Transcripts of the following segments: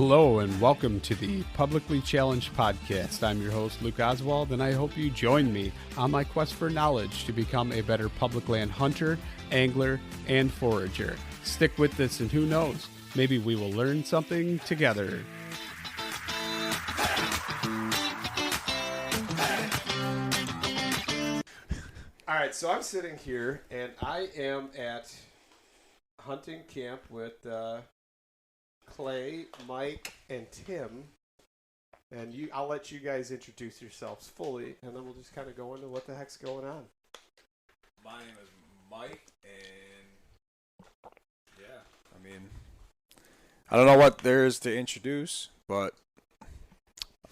Hello and welcome to the Publicly Challenged Podcast. I'm your host, Luke Oswald, and I hope you join me on my quest for knowledge to become a better public land hunter, angler, and forager. Stick with this and who knows, maybe we will learn something together. All right, so I'm sitting here and I am at hunting camp with Clay, Mike, and Tim, and I'll let you guys introduce yourselves fully, and then we'll just kind of go into what the heck's going on. My name is Mike, and I don't know what there is to introduce, but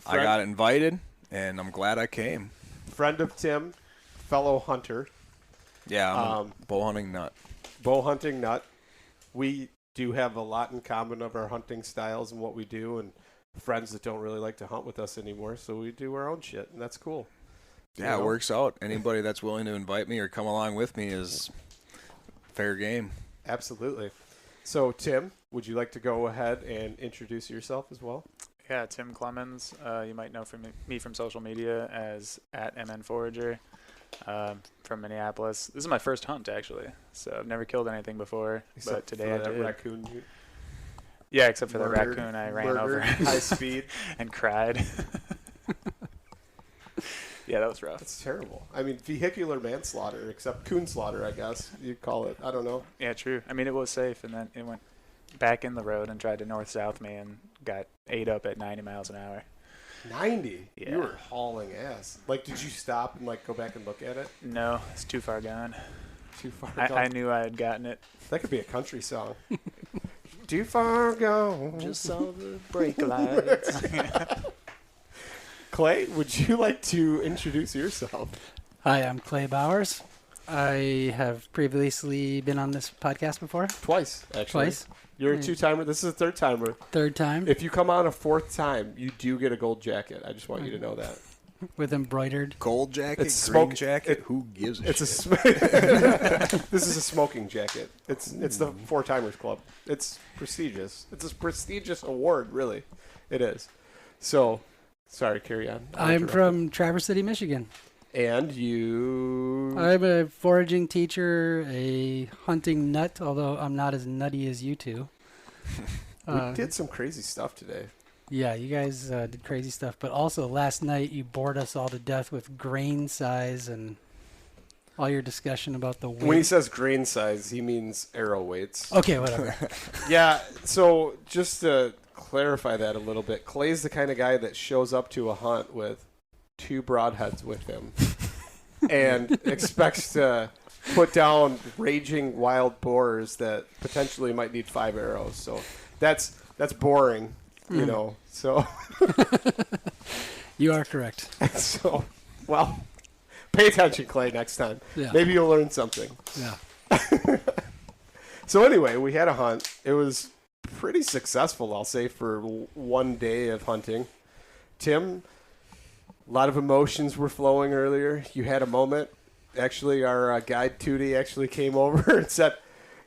I got invited, and I'm glad I came. Friend of Tim, fellow hunter. Yeah, I'm a bow hunting nut. Bow hunting nut. We do have a lot in common of our hunting styles and what we do, and friends that don't really like to hunt with us anymore, so we do our own shit, and that's cool. Yeah, it works out. Anybody that's willing to invite me or come along with me is fair game. Absolutely. So, Tim, would you like to go ahead and introduce yourself as well? Yeah, Tim Clemens. You might know me from social media as @MNForager. From Minneapolis. This is my first hunt, actually. So I've never killed anything before, but today I did. Raccoon. Yeah, except for the raccoon I ran over high speed and cried. Yeah, that was rough. That's terrible. I mean, vehicular manslaughter, except coon slaughter, I guess you'd call it. I don't know. Yeah, true. I mean, it was safe, and then it went back in the road and tried to north-south me and got ate up at 90 miles an hour. 90? Yeah. You were hauling ass. Like, did you stop and, go back and look at it? No, it's too far gone. Too far gone? I knew I had gotten it. That could be a country song. Too far gone. Just saw the brake lights. Clay, would you like to introduce yourself? Hi, I'm Clay Bowers. I have previously been on this podcast before. Twice, actually. Twice. You're a two-timer. This is a third-timer. Third time. If you come on a fourth time, you do get a gold jacket. I just want you to know that. With embroidered. Gold jacket, it's green jacket, who gives a shit? This is a smoking jacket. It's the Four Timers Club. It's prestigious. It's a prestigious award, really. It is. So, sorry, carry on. I'm from Traverse City, Michigan. And you... I'm a foraging teacher, a hunting nut, although I'm not as nutty as you two. We did some crazy stuff today. Yeah, you guys did crazy stuff. But also, last night, you bored us all to death with grain size and all your discussion about the weight. When he says grain size, he means arrow weights. Okay, whatever. Yeah, so just to clarify that a little bit, Clay's the kind of guy that shows up to a hunt with 2 broadheads with him and expects to put down raging wild boars that potentially might need 5 arrows. So that's boring, you know. So You are correct. So, well, pay attention, Clay, next time. Yeah. Maybe you'll learn something. Yeah. So anyway, we had a hunt. It was pretty successful, I'll say, for one day of hunting. Tim, a lot of emotions were flowing earlier. You had a moment. Actually, our guide, Tootie, actually came over and said,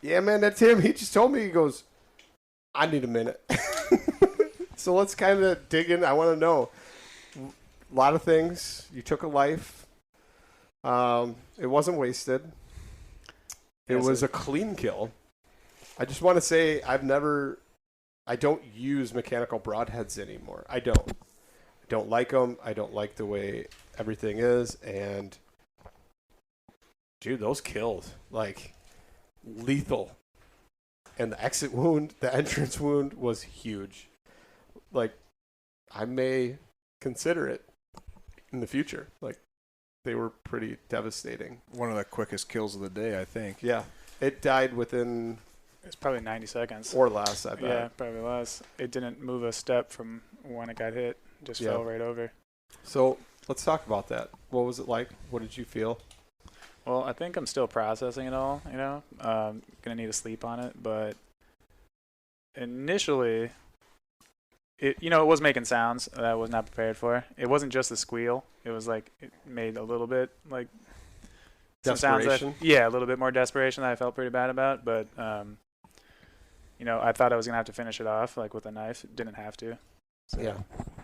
yeah, man, that's him. He just told me, he goes, I need a minute. So let's kind of dig in. I want to know a lot of things. You took a life. It wasn't wasted. It was a clean kill. I just want to say I don't use mechanical broadheads anymore. I don't like them. I don't like the way everything is. And, dude, those killed. Lethal. And the exit wound, the entrance wound was huge. I may consider it in the future. They were pretty devastating. One of the quickest kills of the day, I think. Yeah. It died within... It's probably 90 seconds. Or less, I bet. Yeah, probably less. It didn't move a step from when it got hit. Just fell right over. So let's talk about that. What was it like? What did you feel? Well, I think I'm still processing it all, going to need to sleep on it. But initially, it was making sounds that I was not prepared for. It wasn't just the squeal. It was it made a little bit some sounds desperation? a little bit more desperation that I felt pretty bad about. But I thought I was gonna have to finish it off like with a knife. Didn't have to. So Yeah.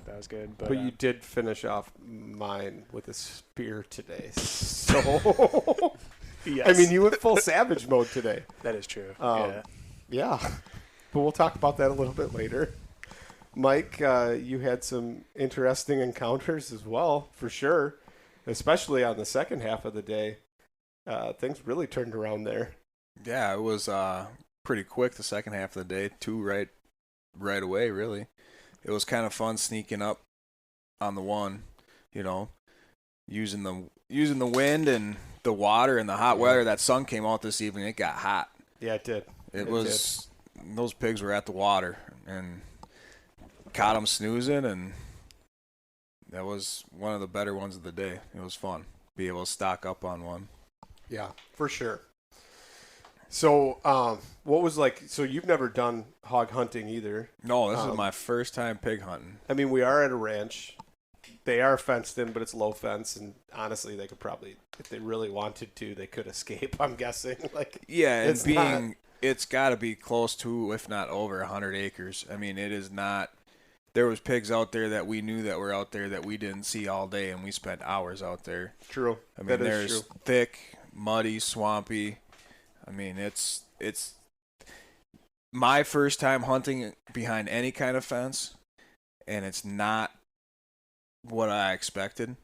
that was good. But But you did finish off mine with a spear today. So, yes, I mean, you went full savage mode today. that is true. Yeah. But we'll talk about that a little bit later. Mike, you had some interesting encounters as well, for sure, especially on the second half of the day. Things really turned around there. Yeah, it was pretty quick the second half of the day. 2 right away, really. It was kind of fun sneaking up on the one, using the wind and the water and the hot weather. That sun came out this evening. It got hot. Yeah, it did. Those pigs were at the water and caught them snoozing, and that was one of the better ones of the day. It was fun. Be able to stock up on one. Yeah, for sure. So, what was so you've never done hog hunting either? No, this is my first time pig hunting. I mean, we are at a ranch. They are fenced in, but it's low fence, and honestly, they could probably, if they really wanted to, they could escape, I'm guessing. It's got to be close to, if not over 100 acres. I mean, it is not. There was pigs out there that we knew that were out there that we didn't see all day, and we spent hours out there. True. I mean, there's thick, muddy, swampy. I mean, it's my first time hunting behind any kind of fence, and it's not what I expected.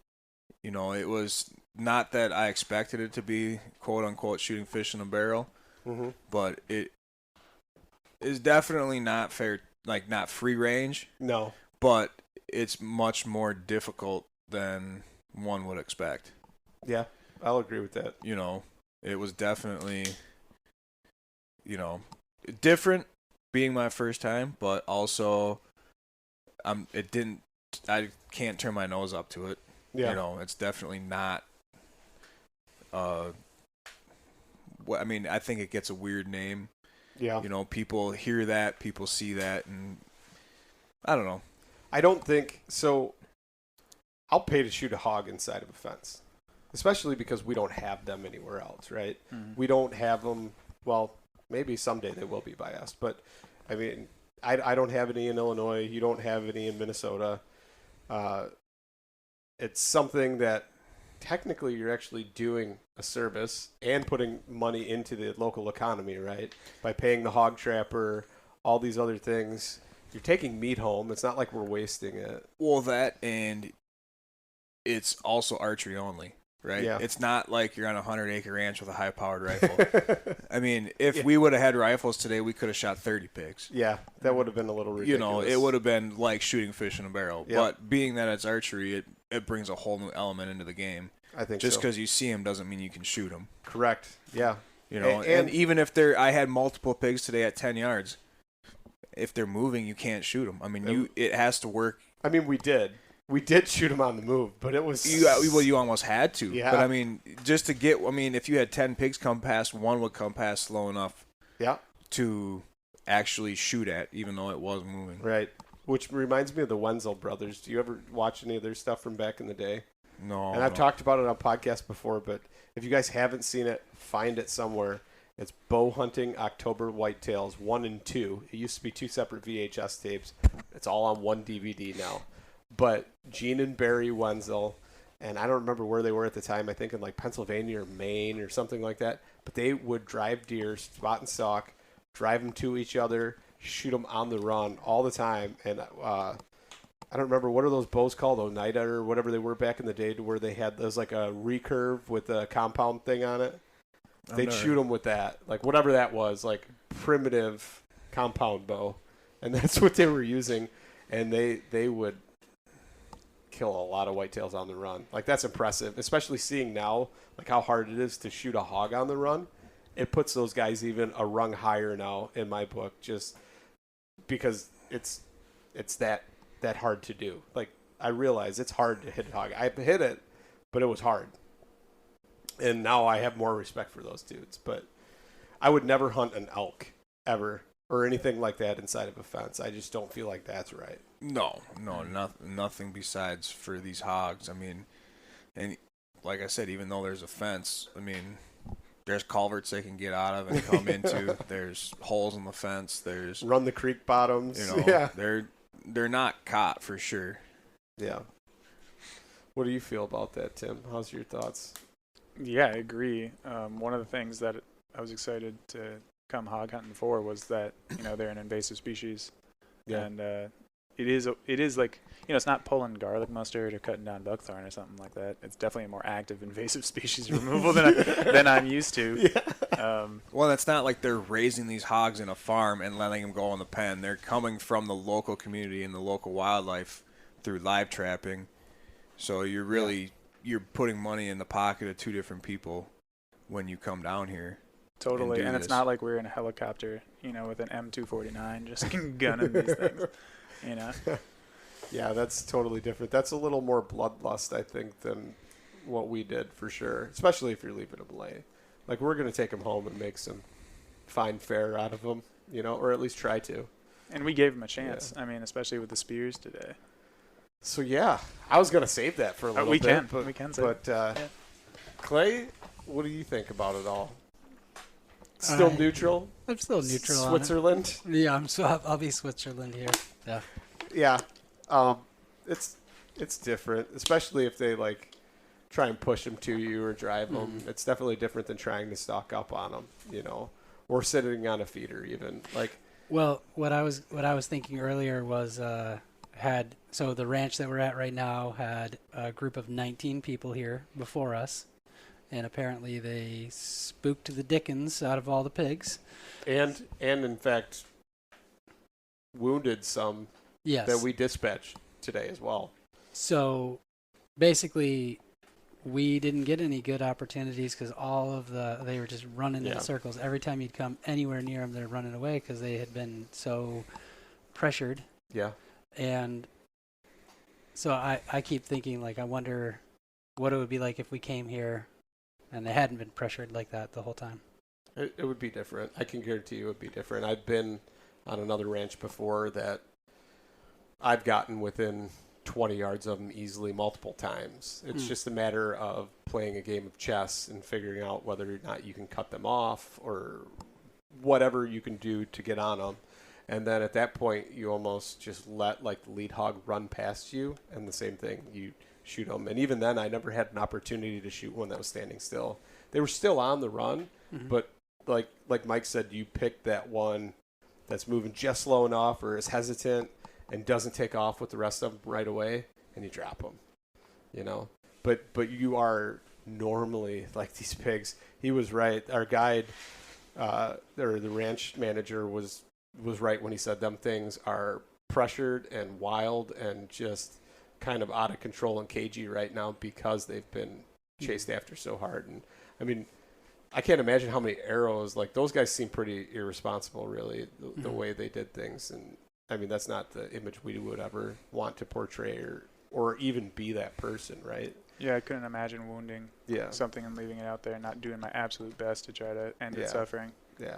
It was not that I expected it to be, quote unquote, shooting fish in a barrel, but it is definitely not fair, not free range. No. But it's much more difficult than one would expect. Yeah, I'll agree with that. It was definitely, different being my first time, but also I can't turn my nose up to it. Yeah. It's definitely not, I think it gets a weird name. Yeah. People hear that, people see that, and I don't know. I don't think so. I'll pay to shoot a hog inside of a fence, especially because we don't have them anywhere else, right? Mm-hmm. We don't have them. Well, maybe someday they will be by us, but I mean, I don't have any in Illinois. You don't have any in Minnesota. It's something that technically you're actually doing a service and putting money into the local economy, right? By paying the hog trapper, all these other things. You're taking meat home. It's not like we're wasting it. Well, that, and it's also archery only, right? Yeah. It's not like you're on a 100-acre ranch with a high-powered rifle. I mean, if we would have had rifles today, we could have shot 30 pigs. Yeah, that would have been a little ridiculous. It would have been like shooting fish in a barrel. Yep. But being that it's archery, it brings a whole new element into the game. I think Just so. because you see them doesn't mean you can shoot them. Correct. Yeah. And even if I had multiple pigs today at 10 yards. If they're moving, you can't shoot them. I mean, it has to work. I mean, we did shoot them on the move, but it was you almost had to. Yeah. But I mean, just to get. I mean, if you had 10 pigs come past, one would come past slow enough. Yeah. To actually shoot at, even though it was moving. Right. Which reminds me of the Wenzel brothers. Do you ever watch any of their stuff from back in the day? No. And I've talked about it on podcasts before, but if you guys haven't seen it, find it somewhere. It's Bow Hunting October Whitetails 1 and 2. It used to be 2 separate VHS tapes. It's all on one DVD now. But Gene and Barry Wenzel, and I don't remember where they were at the time. I think in Pennsylvania or Maine or something like that. But they would drive deer, spot and stalk, drive them to each other, shoot them on the run all the time. And I don't remember, what are those bows called? Oneida or whatever they were back in the day, to where they had those a recurve with a compound thing on it. They'd shoot them with that, whatever that was, primitive compound bow, and that's what they were using, and they would kill a lot of whitetails on the run. That's impressive, especially seeing now how hard it is to shoot a hog on the run. It puts those guys even a rung higher now in my book, just because it's that hard to do. I realize it's hard to hit a hog. I hit it, but it was hard. And now I have more respect for those dudes. But I would never hunt an elk, ever, or anything like that inside of a fence. I just don't feel like that's right. No, nothing besides for these hogs. I mean, and like I said, even though there's a fence, I mean, there's culverts they can get out of and come into. There's holes in the fence. There's Run the creek bottoms. yeah. They're not caught for sure. Yeah. What do you feel about that, Tim? How's your thoughts? Yeah, I agree. One of the things that I was excited to come hog hunting for was that they're an invasive species, and it is like it's not pulling garlic mustard or cutting down buckthorn or something like that. It's definitely a more active invasive species removal than I'm used to. Yeah. Well, it's not like they're raising these hogs in a farm and letting them go in the pen. They're coming from the local community and the local wildlife through live trapping. So you're putting money in the pocket of two different people when you come down here. Totally, and it's not like we're in a helicopter, with an M249 just gunning these things, Yeah, that's totally different. That's a little more bloodlust, I think, than what we did for sure, especially if you're leaving them lay. Like, we're going to take them home and make some fine fare out of them, or at least try to. And we gave them a chance. Yeah. I mean, especially with the spears today. So, yeah, I was going to save that for a little bit. We can save it. But, Clay, what do you think about it all? Still neutral? I'm still neutral. Switzerland? On it. Yeah, I'll be Switzerland here. Yeah. Yeah. It's different, especially if they try and push them to you or drive them. It's definitely different than trying to stock up on them, or sitting on a feeder even. Well, what I was thinking earlier was the ranch that we're at right now had a group of 19 people here before us. And apparently they spooked the dickens out of all the pigs. And in fact, wounded some that we dispatched today as well. So basically, we didn't get any good opportunities because they were just running in circles. Every time you'd come anywhere near them, they're running away because they had been so pressured. Yeah. And so I keep thinking, I wonder what it would be like if we came here and they hadn't been pressured like that the whole time. It would be different. I can guarantee you it would be different. I've been on another ranch before that I've gotten within 20 yards of them easily multiple times. It's just a matter of playing a game of chess and figuring out whether or not you can cut them off or whatever you can do to get on them. And then at that point, you almost just let the lead hog run past you, and the same thing, you shoot them. And even then, I never had an opportunity to shoot one that was standing still. They were still on the run, but like Mike said, you pick that one that's moving just slow enough or is hesitant and doesn't take off with the rest of them right away, and you drop them, But you are normally like these pigs. He was right. Our guide, or the ranch manager was right when he said them things are pressured and wild and just kind of out of control and cagey right now because they've been chased after so hard. And I mean, I can't imagine how many arrows, those guys seem pretty irresponsible, really, the way they did things. And I mean, that's not the image we would ever want to portray or even be that person, right? Yeah, I couldn't imagine wounding something and leaving it out there and not doing my absolute best to try to end its suffering. Yeah.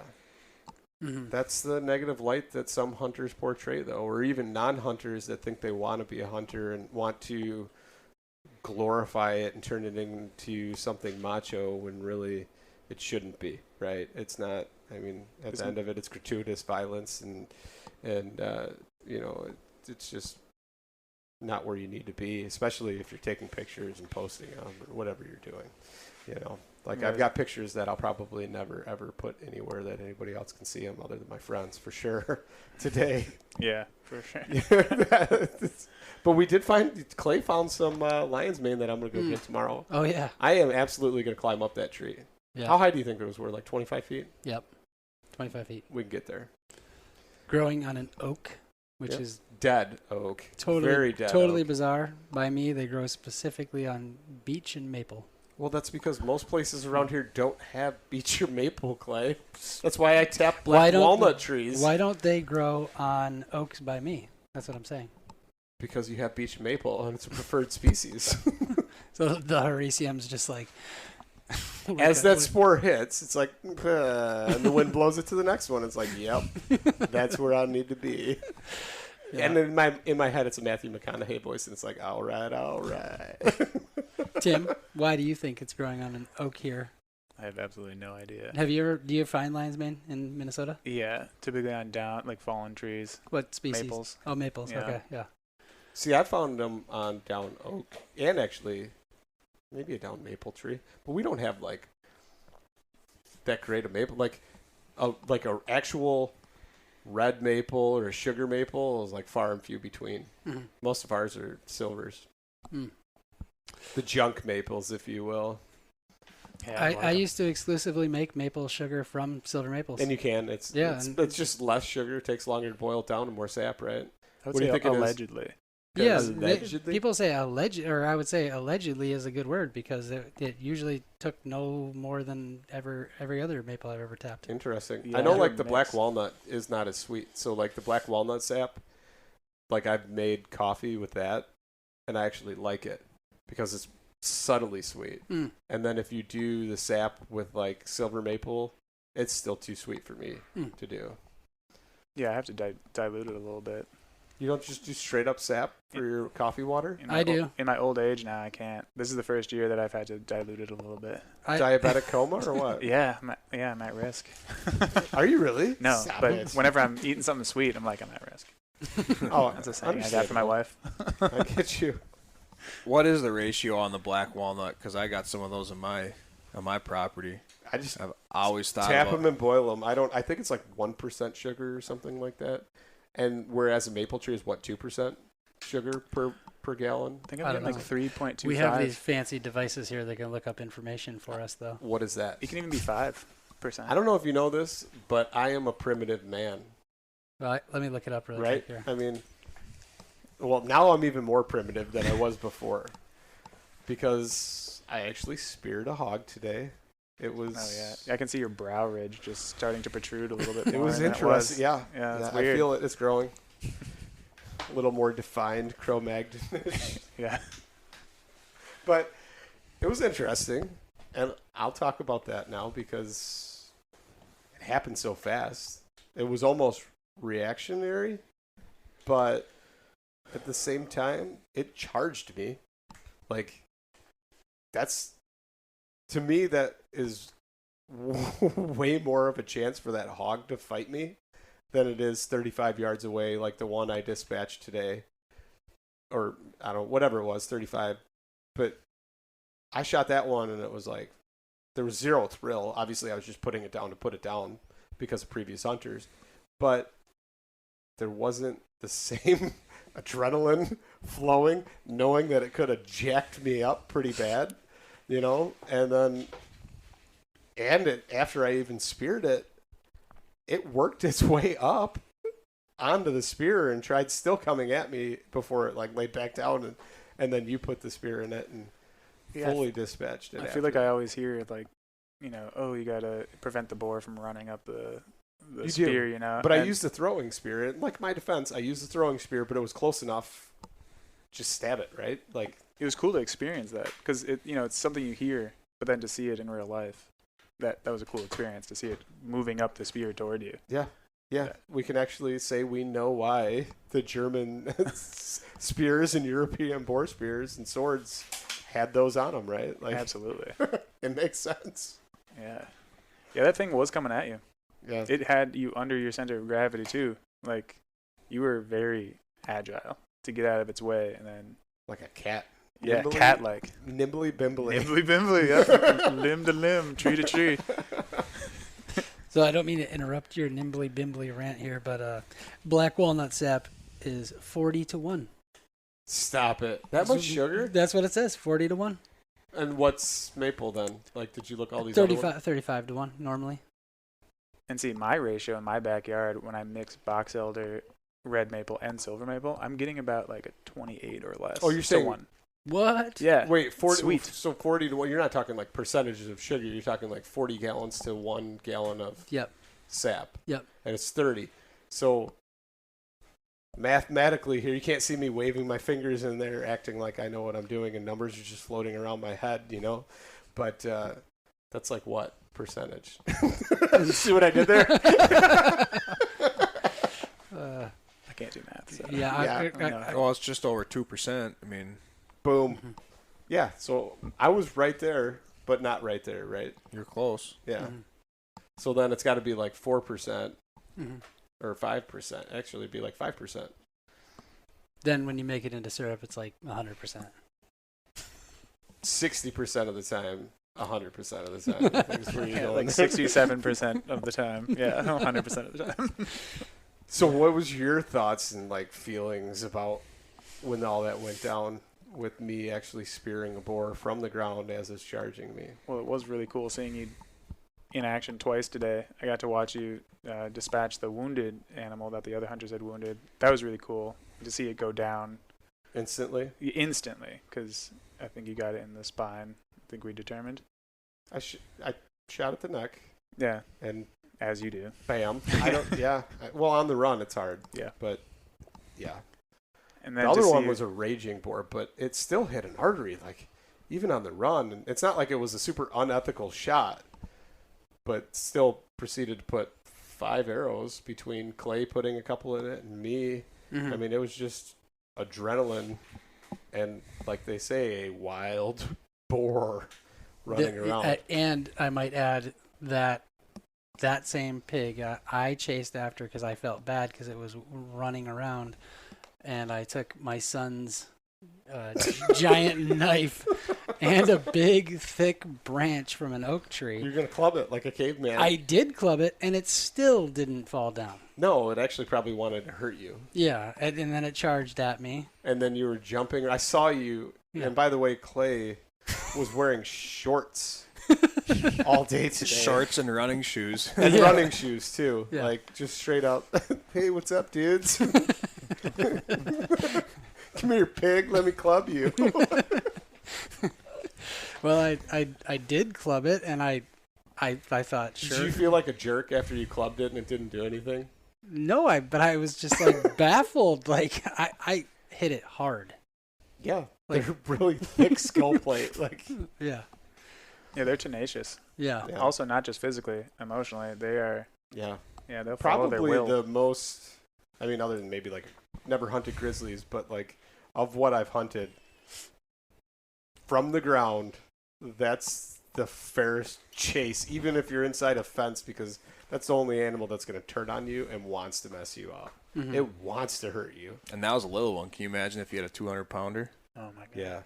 That's the negative light that some hunters portray, though, or even non-hunters that think they want to be a hunter and want to glorify it and turn it into something macho when really it shouldn't be, right? It's not. I mean, at the end of it, it's gratuitous violence, and it's just not where you need to be, especially if you're taking pictures and posting them or whatever you're doing, I've got pictures that I'll probably never, ever put anywhere that anybody else can see them other than my friends, for sure, today. Yeah, for sure. But we did Clay found some lion's mane that I'm going to go get tomorrow. Oh, yeah. I am absolutely going to climb up that tree. Yeah. How high do you think it was? 25 feet? Yep, 25 feet. We can get there. Growing on an oak, which is dead oak. Very dead totally oak. Bizarre. By me, they grow specifically on beech and maple. Well, that's because most places around here don't have beech or maple, Clay. That's why I tap black walnut trees. Why don't they grow on oaks by me? That's what I'm saying. Because you have beech and maple, and it's a preferred species. So the Hericium's just as that spore hits, it's and the wind blows it to the next one. It's yep, that's where I need to be. Yeah. And in my head, it's a Matthew McConaughey voice, and it's all right. Tim, why do you think it's growing on an oak here? I have absolutely no idea. Do you find lion's mane in Minnesota? Yeah, typically on down like fallen trees. What species? Maples. Oh, maples. Yeah. Okay, yeah. See, I found them on down oak and actually maybe a down maple tree, but we don't have like that great a maple like a actual red maple or a sugar maple is like far and few between. Mm-hmm. Most of ours are silvers. Mm. The junk maples, if you will. Yeah, I used to exclusively make maple sugar from silver maples. And you can. It's just less sugar. It takes longer to boil it down and more sap, right? I would What do you say think it is? allegedly. Yeah, Allegedly? people say I would say allegedly is a good word because it usually took no more than every other maple I've ever tapped. Interesting. Yeah. I know like the Mix. black walnut is not as sweet. So like the black walnut sap, like I've made coffee with that and I actually like it because it's subtly sweet. Mm. And then if you do the sap with like silver maple, it's still too sweet for me to do. Yeah, I have to dilute it a little bit. You don't just do straight up sap for your coffee water? In my I do. In my old age now, I can't. This is the first year that I've had to dilute it a little bit. Diabetic coma or what? Yeah, I'm at risk. Are you really? No, Stop but it. whenever I'm eating something sweet, I'm like, I'm at risk. Oh, That's a saying I got from my wife. I get you. What is the ratio on the black walnut? Because I got some of those on my property. I just I've always thought tap about them and boil them. I think it's like 1% sugar or something like that. And whereas a maple tree is what, 2% sugar per gallon? I think I I'm don't getting like 3.25. We have these fancy devices here that can look up information for us, though. What is that? It can even be 5%. I don't know if you know this, but I am a primitive man, Well, let me look it up really right? quick here. I mean, well, now I'm even more primitive than I was before because I actually speared a hog today. It was. Oh yeah, I can see your brow ridge just starting to protrude a little bit more. It was than interesting. Yeah, Yeah, it's I weird. feel it. It's growing. A little more defined Cro-Magnon. Yeah. But it was interesting, and I'll talk about that now because it happened so fast. It was almost reactionary, but at the same time, it charged me. Like, that's, to me, that is way more of a chance for that hog to fight me than it is 35 yards away, like the one I dispatched today. Or, I don't know, whatever it was, 35. But I shot that one, and it was like, there was zero thrill. Obviously, I was just putting it down to put it down because of previous hunters. But there wasn't the same adrenaline flowing, knowing that it could have jacked me up pretty bad, you know? And then, after I even speared it, it worked its way up onto the spear and tried still coming at me before it like laid back down, and then you put the spear in it and fully dispatched it. I feel like I always hear like, you know, oh, you gotta prevent the boar from running up the You spear, do. you know. But I And- used the throwing spear. And like my defense, I used the throwing spear, but it was close enough. Just stab it, right? Like, it was cool to experience that because it, you know, it's something you hear, but then to see it in real life, that was a cool experience to see it moving up the spear toward you. yeah, we can actually say we know why the German spears and European boar spears and swords had those on them, right? Like, Absolutely. it makes sense. Yeah. Yeah, that thing was coming at you. Yeah, It had you under your center of gravity too. Like, you were very agile to get out of its way, and then like a cat. yeah, Nimbly- cat-like. Nimbly bimbly. Nimbly bimbly, yeah. Limb to limb, tree to tree. So I don't mean to interrupt your nimbly bimbly rant here, but black walnut sap is 40-1. Stop it. That much sugar? That's what it says, 40-1. And what's maple then? Like, did you look all these other ones? 35-1 normally. And see, my ratio in my backyard, when I mix box elder, red maple, and silver maple, I'm getting about like a 28 or less. Oh, you're to saying- 1. What? Yeah. Wait, 40. Sweet. So 40 to 1. You're not talking like percentages of sugar. You're talking like 40 gallons to 1 gallon of Yep. sap. Yep. And it's 30. So mathematically here, you can't see me waving my fingers in there acting like I know what I'm doing and numbers are just floating around my head, you know? But that's like what percentage? See what I did there? I can't do math. So. Yeah. Yeah. well, it's just over 2%. I mean, Boom. Yeah, so I was right there but not right there, right? You're close. Yeah. Mm-hmm. So then it's got to be like 4% Mm-hmm. or 5%. Actually, it'd be like 5%. Then when you make it into syrup, it's like 100%. 60% of the time, 100% of the time. I think is where you're Yeah, going. like 67% of the time. Yeah, 100% of the time. So what was your thoughts and like feelings about when all that went down with me actually spearing a boar from the ground as it's charging me? Well, it was really cool seeing you in action twice today. I got to watch you dispatch the wounded animal that the other hunters had wounded. That was really cool to see it go down Instantly? instantly, because I think you got it in the spine. I think we determined. I shot at the neck Yeah, and as you do. bam. Well, on the run it's hard. Yeah. But yeah. And then The other to one see was a raging boar, but it still hit an artery, like even on the run. And it's not like it was a super unethical shot, but still proceeded to put 5 arrows between Clay putting a couple in it and me. Mm-hmm. I mean, it was just adrenaline and, like they say, a wild boar running around. And I might add that same pig I chased after because I felt bad because it was running around, and I took my son's giant knife and a big thick branch from an oak tree. You're going to club it like a caveman. I did club it, and it still didn't fall down. No, it actually probably wanted to hurt you. Yeah, and then it charged at me. And then you were jumping. I saw you. Yeah. And by the way, Clay was wearing shorts all day today. Shorts and running shoes. And Yeah. running shoes, too. Yeah. Like, just straight up, hey, what's up, dudes? Come here, pig. Let me club you. Well, I did club it, and I thought, sure. Did you feel like a jerk after you clubbed it and it didn't do anything? No, but I was just like baffled. Like I hit it hard. Yeah. Like- They're really thick skull plate. Like, Yeah. Yeah, they're tenacious. Yeah. yeah. Also, not just physically, emotionally. They are. Yeah. Yeah, they'll follow their Probably will. the most, I mean, other than maybe like never hunted grizzlies, but like of what I've hunted from the ground, that's the fairest chase, even if you're inside a fence, because that's the only animal that's going to turn on you and wants to mess you up. Mhm. It wants to hurt you. And that was a little one. Can you imagine if you had a 200-pounder? Oh my god. Yeah.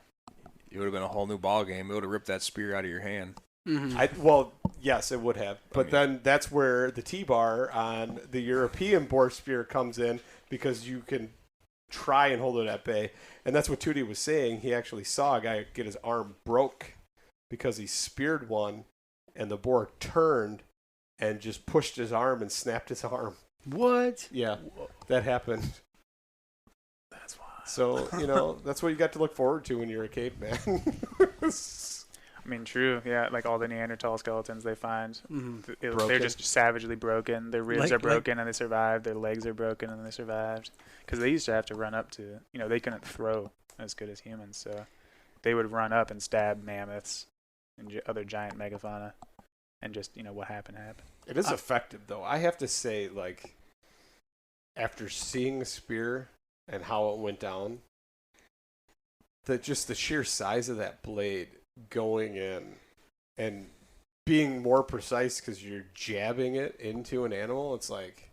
It would have been a whole new ball game. It would have ripped that spear out of your hand. Mhm. Well, yes, it would have. But mean- then that's where the T-bar on the European boar spear comes in, because you can try and hold it at bay. And that's what Tootie was saying. He actually saw a guy get his arm broke because he speared one, and the boar turned and just pushed his arm and snapped his arm. What? Yeah, that happened. That's why. So, that's what you got to look forward to when you're a caveman. I mean, true. Yeah, like all the Neanderthal skeletons they find, Mhm. they're Broken. just savagely broken. Their ribs Like- are broken and they survived. Their legs are broken and they survived. Because they used to have to run up to, they couldn't throw as good as humans, so they would run up and stab mammoths and other giant megafauna, and just what happened. It is effective, though. I have to say, like, after seeing the spear and how it went down, the sheer size of that blade going in and being more precise because you're jabbing it into an animal, it's like,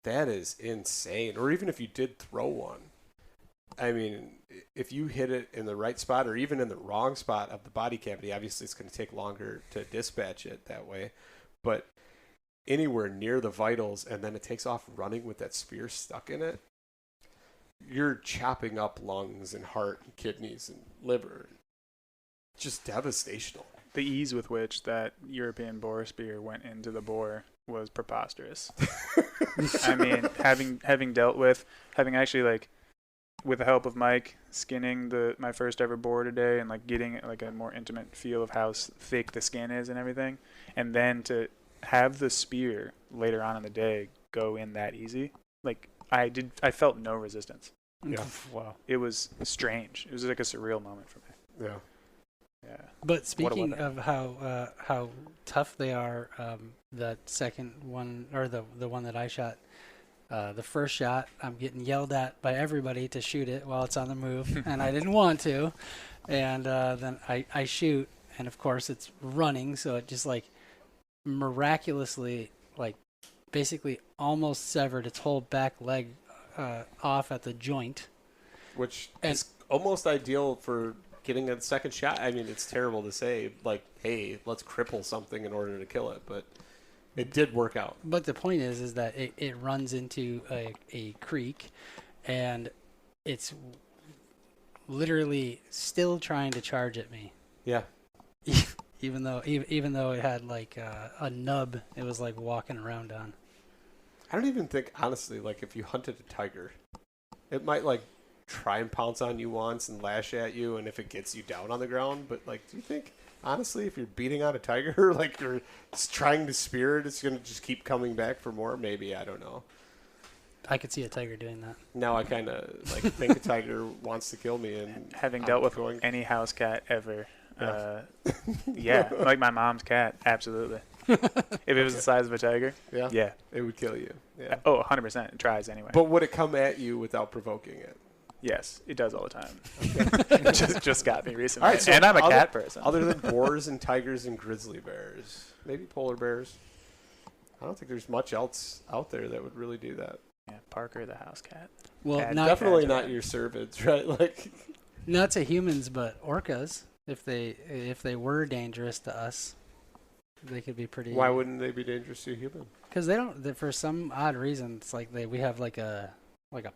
that is insane. Or even if you did throw one, I mean, if you hit it in the right spot or even in the wrong spot of the body cavity, obviously it's going to take longer to dispatch it that way. But anywhere near the vitals, and then it takes off running with that spear stuck in it, you're chopping up lungs and heart and kidneys and liver. Just devastational. The ease with which that European boar spear went into the boar was preposterous. I mean, having dealt with, having actually, like, with the help of Mike, skinning my first ever boar today, and like getting like a more intimate feel of how thick the skin is and everything, and then to have the spear later on in the day go in that easy, like I felt no resistance. Yeah. Wow. It was strange. It was like a surreal moment for me. Yeah. Yeah. But speaking weapon. of how tough they are, that second one, or the one that I shot, the first shot, I'm getting yelled at by everybody to shoot it while it's on the move, and I didn't want to. And then I shoot, and of course it's running, so it just like miraculously, like basically almost severed its whole back leg off at the joint. Which And- is almost ideal for getting a second shot. I mean, it's terrible to say, like, hey, let's cripple something in order to kill it, but it did work out. But the point is that it runs into a creek, and it's literally still trying to charge at me. Yeah. Even though it had like a nub, it was like walking around on. I don't even think, honestly, like, if you hunted a tiger, it might, like, try and pounce on you once and lash at you, and if it gets you down on the ground, but, like, do you think, honestly, if you're beating on a tiger, like, you're just trying to spear it, it's going to just keep coming back for more? Maybe, I don't know. I could see a tiger doing that. Now I kind of, like, think a tiger wants to kill me, and Having I'm dealt with going- any house cat ever, Yeah. yeah, like my mom's cat, absolutely. If it was the size of a tiger, Yeah? yeah. It would kill you. Yeah. Oh, 100%. It tries anyway. But would it come at you without provoking it? Yes, it does all the time. It just got me recently. All right, so and I'm a other- cat person. Other than boars and tigers and grizzly bears, maybe polar bears. I don't think there's much else out there that would really do that. Yeah, Parker the house cat. Well, Cat- not Definitely Imagine not it. your cervids, right? Like, not to humans, but orcas. If they were dangerous to us, they could be pretty. why wouldn't they be dangerous to a human? Because they don't. For some odd reason, it's like we have like a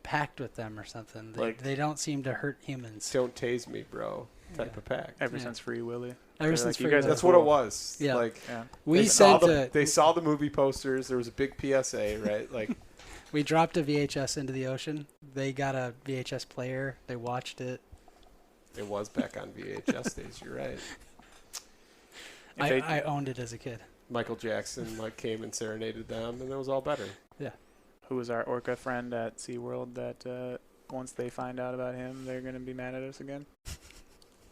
pact with them or something. They don't seem to hurt humans. Don't tase me, bro. Type Yeah. of pack. Ever Yeah. since Free Willy. Ever They're since like, you Free guys Willy. That's are what it cool. was. Yeah. Like, Yeah. We they saw sent they saw the movie posters. There was a big PSA, right? Like, we dropped a VHS into the ocean. They got a VHS player. They watched it. it was back on VHS days. You're right. If they- I owned it as a kid. Michael Jackson like came and serenaded them, and it was all better. Who was our orca friend at SeaWorld that once they find out about him, they're going to be mad at us again?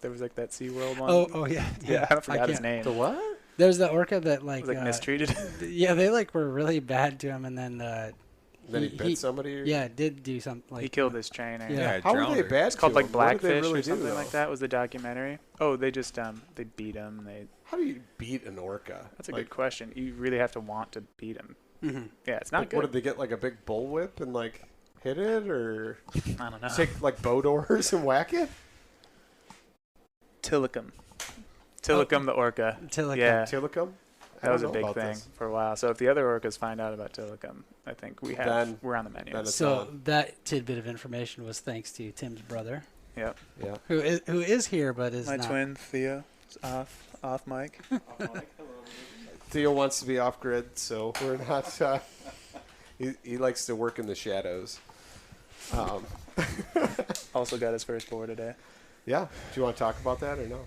There was like that SeaWorld one. Oh yeah. yeah, I forgot his can't- name. The what? There's the orca that He like, was like mistreated. yeah, they like were really bad to him, and then Then he bit somebody? Or? yeah, did do something like He killed his trainer. Yeah. How drowned were they her. bad It's called to like him? What did they Blackfish really or something do, like though? that was the documentary. Oh, they just they beat him. How do you beat an orca? That's a Like, good question. You really have to want to beat him. hmm Yeah, it's not like, good. what did they get? Like a big bullwhip and like hit it, or I don't know. take like boat oars and whack it? Tilikum the orca. Until like Yeah. Tilikum? I That was a don't know big about thing this. for a while. So if the other orcas find out about Tilikum, I think Then- we're on the menu. then it's So on. that tidbit of information was thanks to Tim's brother, Yep. Yeah. who is here but is My not. twin Theo is off mic. Theo wants to be off grid, so we're not. He likes to work in the shadows. Also got his first boar today. Yeah. Do you want to talk about that or no?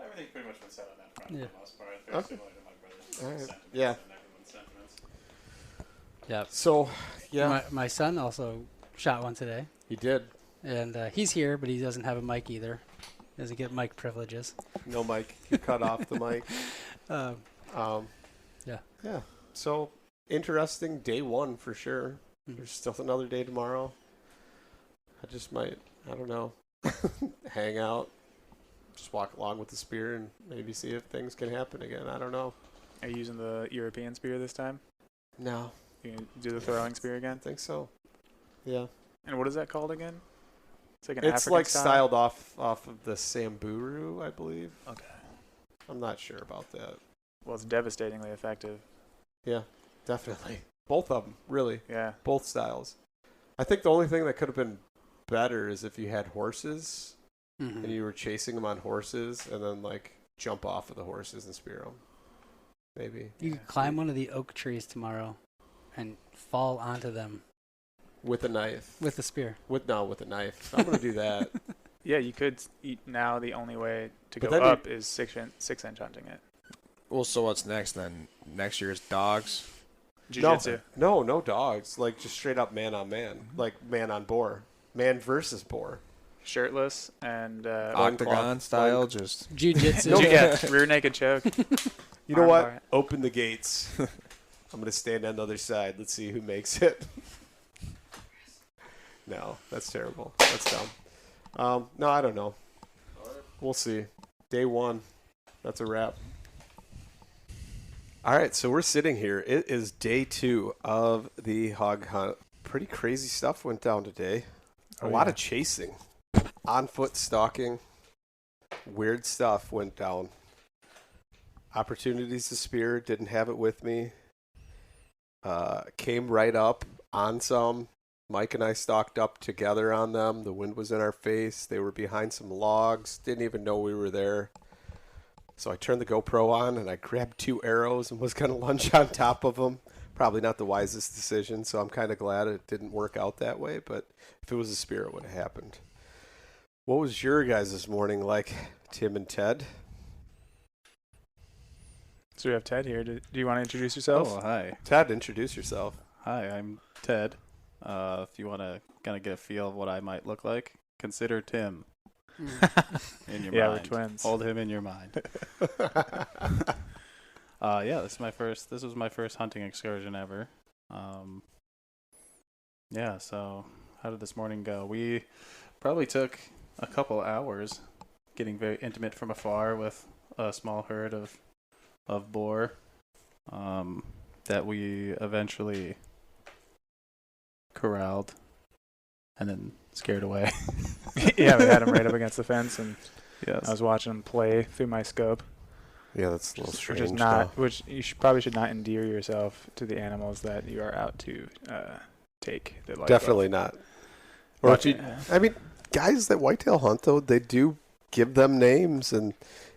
Everything's pretty much been said on that front Yeah. for the most part. Very Okay. similar to my brother's All right. sentiments Yeah. and everyone's sentiments. Yeah. So, yeah, My son also shot one today, he did. and he's here, but he doesn't have a mic either. Doesn't get mic privileges. No mic. He cut off the mic. Yeah. Yeah. So, interesting day one for sure. Mhm. There's still another day tomorrow. I just might, I don't know, hang out, just walk along with the spear and maybe see if things can happen again. I don't know. Are you using the European spear this time? No, You gonna do the throwing spear I again? think so. Yeah. And what is that called again? It's like an It's African like style? styled off of the Samburu, I believe. Okay. I'm not sure about that. Well, it's devastatingly effective. Yeah, definitely. Both of them, really. Yeah. Both styles. I think the only thing that could have been better is if you had horses Mhm. and you were chasing them on horses and then like jump off of the horses and spear them. Maybe. You could climb one of the oak trees tomorrow and fall onto them With a knife. with a spear. With a knife. I'm gonna do that. Yeah, you could eat now. The only way to But go then you- up is 6-inch hunting it. Well, so what's next then? Next year's dogs. Jiu-jitsu. No dogs. Like just straight up man on man. Like man on boar. Man versus boar. Shirtless and Octagon style, just Jiu-jitsu. No. yeah, rear naked choke. You know what? Armbar. Open the gates. I'm gonna stand on the other side. Let's see who makes it. No, that's terrible. That's dumb. No, I don't know. We'll see. Day 1. That's a wrap. All right, so we're sitting here. It is day 2 of the hog hunt. Pretty crazy stuff went down today. A lot of chasing. On-foot stalking. Weird stuff went down. Opportunities to spear. Didn't have it with me. Came right up on some. Mike and I stalked up together on them. The wind was in our face. They were behind some logs. Didn't even know we were there. So I turned the GoPro on and I grabbed 2 arrows and was going to lunge on top of them. Probably not the wisest decision, so I'm kind of glad it didn't work out that way. But if it was a spear, it would have happened. What was your guys this morning like, Tim and Ted? So we have Ted here. Do you want to introduce yourself? Oh, hi. Ted, introduce yourself. Hi, I'm Ted. If you want to kind of get a feel of what I might look like, consider Tim in your Yeah, mind. we're twins. Hold him in your mind. This was my first hunting excursion ever. So how did this morning go? We probably took a couple hours getting very intimate from afar with a small herd of boar that we eventually corralled and then scared away. Yeah, we had him right up against the fence, and Yes. I was watching him play through my scope. Yeah, that's a little strange. Which you probably should not endear yourself to the animals that you are out to take. Their life Definitely off. not. Or if you, I mean, guys that whitetail hunt, though, they do give them names, and,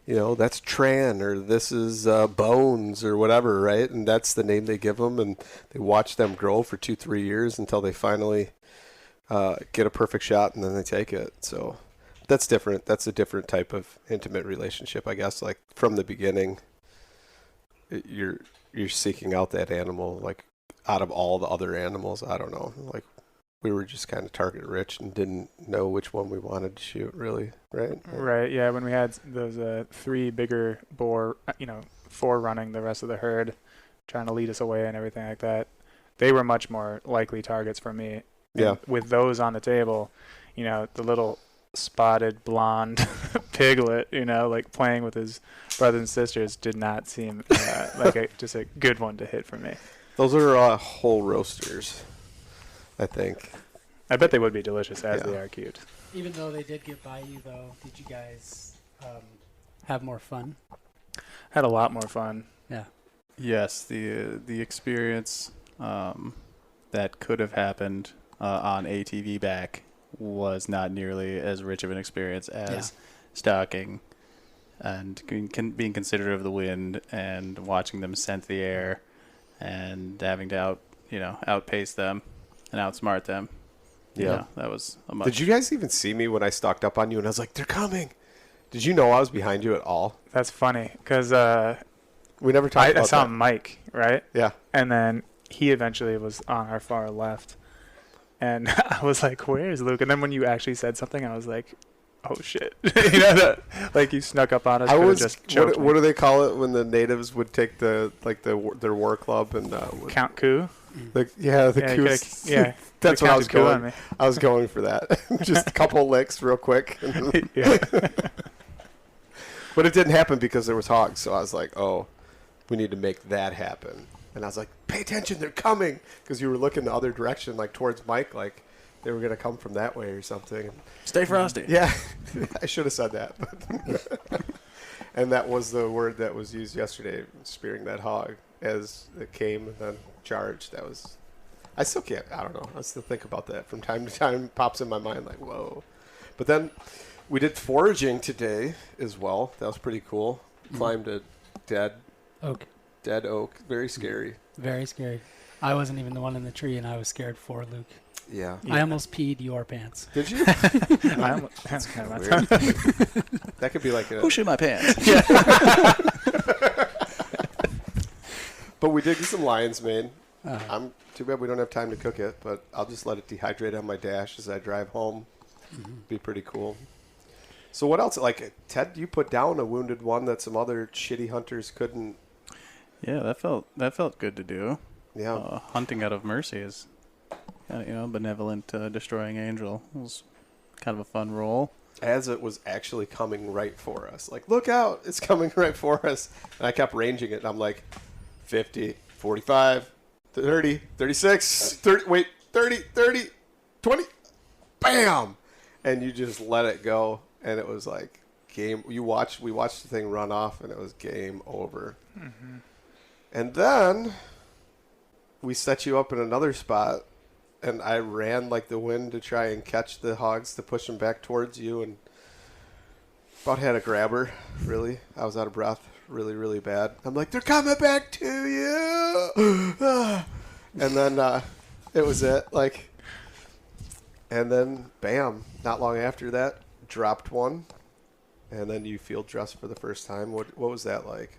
that's Tran, or this is Bones, or whatever, right? And that's the name they give them, and they watch them grow for 2-3 years until they finally get a perfect shot, and then they take it. So that's different. That's a different type of intimate relationship, I guess. Like, from the beginning, you're seeking out that animal, like, out of all the other animals. I don't know. Like, we were just kind of target rich and didn't know which one we wanted to shoot, really, right? Right, yeah, when we had those 3 bigger boar, 4 running the rest of the herd, trying to lead us away and everything like that, they were much more likely targets for me. Yeah. And with those on the table, the little spotted blonde piglet, like playing with his brothers and sisters, did not seem like just a good one to hit for me. Those are whole roasters, I think. I bet they would be delicious as they are cute. Even though they did get by you, though, did you guys have more fun? Had a lot more fun. Yeah. Yes, the experience that could have happened on ATV back was not nearly as rich of an experience as stalking and being considerate of the wind and watching them scent the air and having to outpace them and outsmart them. Yeah. That was a much. Did you guys even see me when I stalked up on you and I was like, they're coming? Did you know I was behind you at all? That's funny because We never talked about I saw that. Mike, right? Yeah. And then he eventually was on our far left. And I was like, where's Luke? And then when you actually said something, I was like, oh, shit. Like you snuck up on us. I was just choked what do they call it when the natives would take their war club and Count coup? the coup. Yeah. That's what I was coup on going. me. I was going for that. Just a couple licks real quick. Yeah. But it didn't happen because there was hogs, so I was like, oh, we need to make that happen. And I was like, pay attention, they're coming, because you were looking the other direction, like towards Mike, like they were going to come from that way or something. Stay frosty. Yeah, I should have said that. And that was the word that was used yesterday, spearing that hog as it came and then charged. That was, I still can't, I don't know. I still think about that from time to time. It pops in my mind like, whoa. But then we did foraging today as well. That was pretty cool. Climbed a dead oak. Very scary. Very scary. I wasn't even the one in the tree, and I was scared for Luke. Yeah. I almost peed your pants. Did you? That's kind of Weird. That could be like a... Who shit my pants? But we did get some lion's mane. Uh, I'm too bad we don't have time to cook it, but I'll just let it dehydrate on my dash as I drive home. Be pretty cool. So what else? Like, Ted, you put down a wounded one that some other shitty hunters couldn't. Yeah, that felt good to do. Yeah. Hunting out of mercy is, benevolent, destroying angel. It was kind of a fun role. as it was actually coming right for us. Like, look out, it's coming right for us. And I kept ranging it, and I'm like, 50, 45, 30, 36, 30, wait, 30, 30, 20, bam! And you just let it go, and it was like game. We watched the thing run off, and it was game over. Mm-hmm. And then we set you up in another spot, and I ran like the wind to try and catch the hogs to push them back towards you, and about had a grabber. Really, I was out of breath, really, really bad. I'm like, they're coming back to you, and then it was it. Like, and then bam! Not long after that, dropped one, and then you field dressed for the first time. What was that like?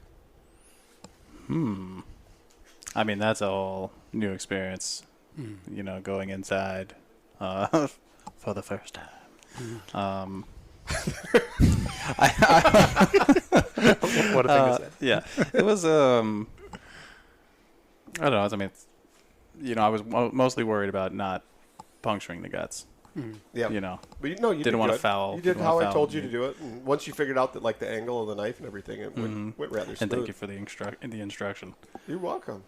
I mean, that's a whole new experience, you know, going inside for the first time. What a thing is that? Yeah, it was, I don't know, I mean, you know, I was mostly worried about not puncturing the guts, Yeah, you know. but you Didn't did want to good. foul. You did didn't how wanna I foul told you to me. do it, and once you figured out that like the angle of the knife and everything, it went rather smooth. And thank you for the instruction. You're welcome.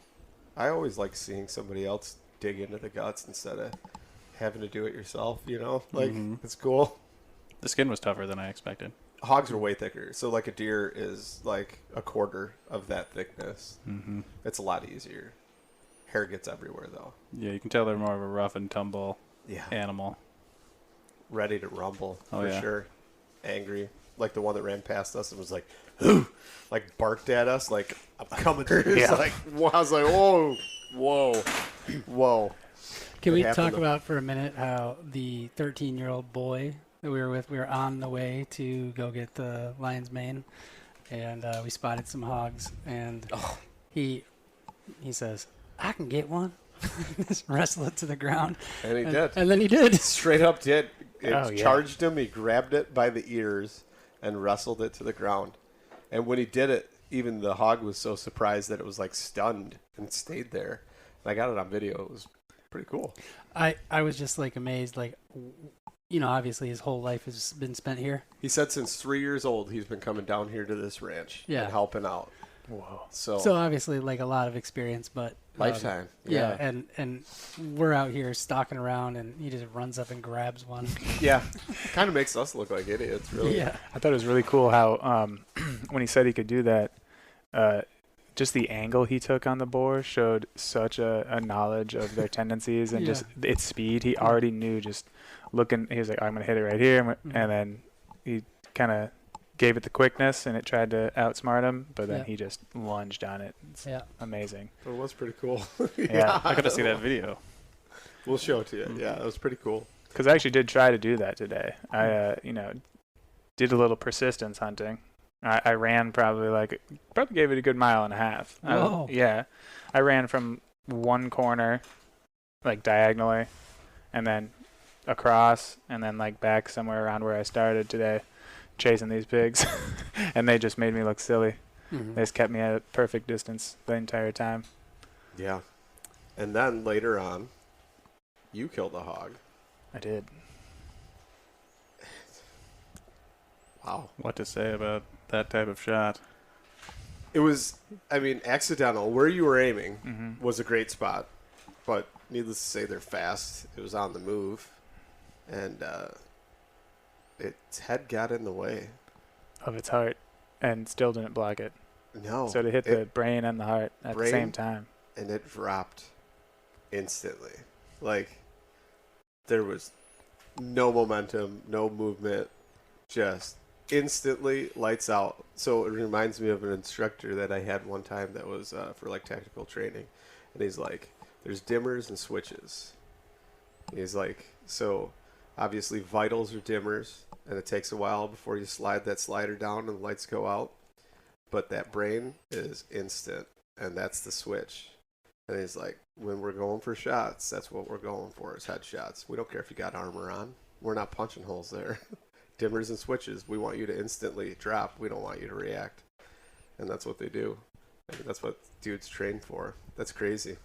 I always like seeing somebody else dig into the guts instead of having to do it yourself. You know, like it's cool. The skin was tougher than I expected. Hogs are way thicker, so like a deer is like a quarter of that thickness. Mm-hmm. It's a lot easier. Hair gets everywhere though. Yeah, you can tell they're more of a rough and tumble Yeah, animal. ready to rumble Oh, for yeah. sure. Angry, like the one that ran past us and was like, like barked at us, like I'm coming. It's like, I was like, whoa, whoa, whoa. Can It we happened talk though. about for a minute how the 13-year-old boy that we were with, we were on the way to go get the lion's mane, and we spotted some hogs, and he says, I can get one. Just wrestle it to the ground. And he did. And then he did. Straight up did. It Oh, yeah. charged him. He grabbed it by the ears and wrestled it to the ground. And when he did it, even the hog was so surprised that it was like stunned and stayed there. And I got it on video. It was pretty cool. I was just like amazed, like, you know, obviously his whole life has been spent here. He said since 3 years old, he's been coming down here to this ranch Yeah. and helping out. Whoa. So obviously like a lot of experience, but Lifetime. yeah, and we're out here stalking around, and he just runs up and grabs one. Yeah. Kind of makes us look like idiots, really. Yeah. I thought it was really cool how when he said he could do that, just the angle he took on the boar showed such a knowledge of their tendencies and just its speed. He already knew just looking. He was like, I'm going to hit it right here. And then he kind of gave it the quickness, and it tried to outsmart him, but then he just lunged on it. It's amazing. It was pretty cool. Yeah. I got to see that video. We'll show it to you. Yeah, it was pretty cool. Because I actually did try to do that today. I, did a little persistence hunting. I ran probably gave it a good 1.5 miles. Whoa. I ran from one corner, like diagonally, and then across, and then like back somewhere around where I started today, chasing these pigs, and they just made me look silly. They just kept me at a perfect distance the entire time. Yeah. And then later on, you killed a hog. I did. Wow. What to say about that type of shot? It was, accidental. Where you were aiming was a great spot. But needless to say, they're fast. It was on the move. And its head got in the way. Of its heart, and still didn't block it. No. So it hit the brain and the heart at the same time. And it dropped instantly. Like, there was no momentum, no movement, just instantly lights out. So it reminds me of an instructor that I had one time that was for like tactical training. And he's like, there's dimmers and switches. And he's like, so obviously vitals are dimmers, and it takes a while before you slide that slider down and the lights go out. But that brain is instant, and that's the switch. And he's like, when we're going for shots, that's what we're going for, is headshots. We don't care if you got armor on. We're not punching holes there. Dimmers and switches. We want you to instantly drop. We don't want you to react. And that's what they do. I mean, that's what dudes train for. That's crazy.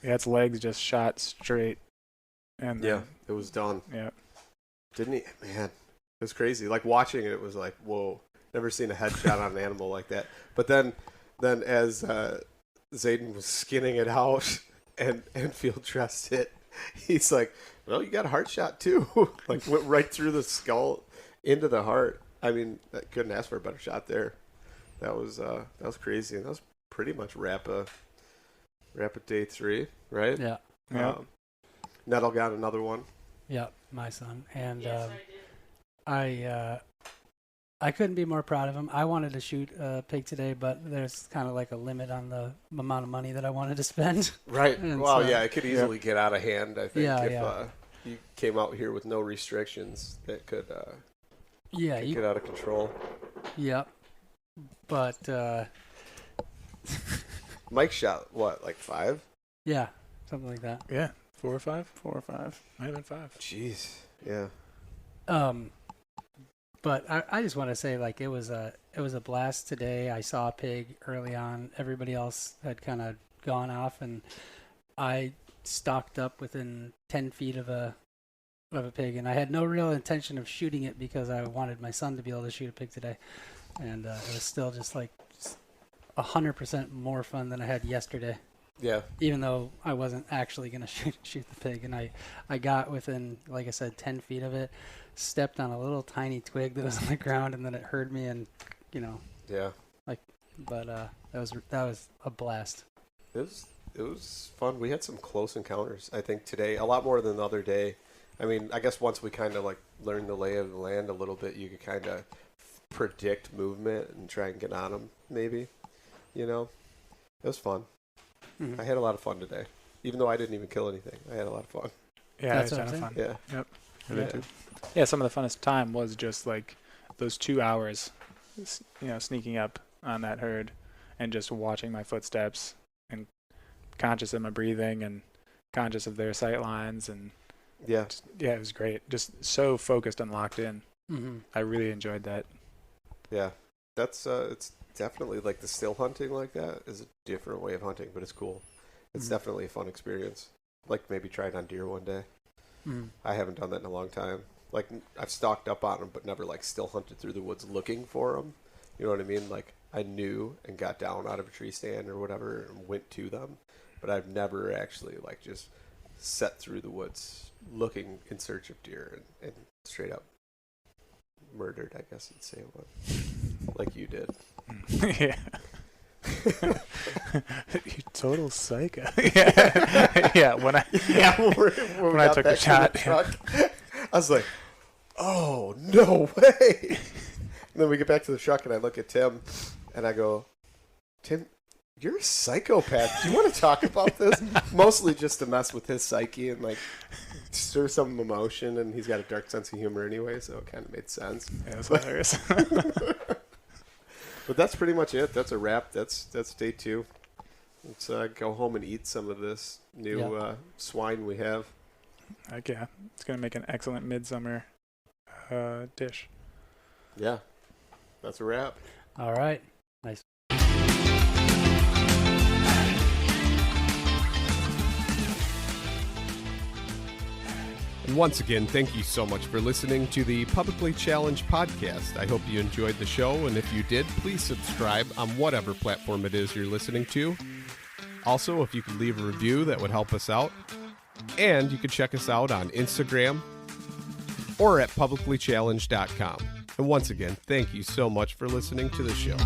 Yeah, its legs just shot straight. And Yeah, it was done. Yeah. Didn't he? Man, was crazy. Like watching it was like, whoa, never seen a headshot on an animal like that. But then as Zayden was skinning it out and Field dressed it, he's like, well, you got a heart shot too. Like went right through the skull into the heart. I mean, I couldn't ask for a better shot there. That was crazy. And that was pretty much wrap of day 3, right? Yeah. Nettle got another one. Yeah, my son. And I couldn't be more proud of him. I wanted to shoot a pig today, but there's kind of like a limit on the amount of money that I wanted to spend. Right. And Well, so- yeah, it could easily get out of hand, I think, Yeah, if yeah. you came out here with no restrictions. That could Yeah, get out of control. Yep. But Mike shot, what, like 5? yeah, something like that. Yeah, 4 or 5. 4 or 5. Might have been 5. Jeez. Yeah. But I just want to say, like, it was a blast today. I saw a pig early on. Everybody else had kind of gone off, and I stalked up within 10 feet of a pig, and I had no real intention of shooting it because I wanted my son to be able to shoot a pig today, and it was still just like 100% more fun than I had yesterday. Yeah. Even though I wasn't actually going to shoot the pig, and I got within, like I said, 10 feet of it, stepped on a little tiny twig that was on the ground, and then it heard me, and Yeah. but that was a blast. It was fun. We had some close encounters, I think, today, a lot more than the other day. I mean, I guess once we kind of like learned the lay of the land a little bit, you could kind of predict movement and try and get on them, maybe. It was fun. Mhm. I had a lot of fun today, even though I didn't even kill anything. I had a lot of fun. Yeah, That's it what was I'm kind of fun. Yeah. Yep. Yeah, some of the funnest time was just like those 2 hours, sneaking up on that herd and just watching my footsteps and conscious of my breathing and conscious of their sight lines. And Yeah. yeah, it was great. Just so focused and locked in. Mm-hmm. I really enjoyed that. Yeah. That's it's definitely like the still hunting like that is a different way of hunting, but it's cool. It's Mhm. definitely a fun experience. Like maybe try it on deer one day. Mm-hmm. I haven't done that in a long time. Like I've stalked up on them, but never like still hunted through the woods looking for them. You know what I mean? Like I knew and got down out of a tree stand or whatever and went to them, but I've never actually like just set through the woods looking in search of deer and straight up murdered, I guess you'd say it was, like you did. Yeah. You total psycho. Yeah. Yeah. When I when I got took back the to shot, truck, I was like, "Oh no way!" And then we get back to the truck, and I look at Tim, and I go, "Tim, you're a psychopath. Do you want to talk about this?" Mostly just to mess with his psyche and like stir some emotion. And he's got a dark sense of humor anyway, so it kind of made sense. yeah, it was hilarious. But that's pretty much it. That's a wrap. That's day 2. Let's go home and eat some of this new swine we have. Heck yeah, it's gonna make an excellent midsummer dish. Yeah, that's a wrap. All right. Nice. And once again, thank you so much for listening to the Publicly Challenged podcast. I hope you enjoyed the show, and if you did, please subscribe on whatever platform it is you're listening to. Also, if you could leave a review, that would help us out. And you can check us out on Instagram or at publiclychallenged.com. And once again, thank you so much for listening to the show.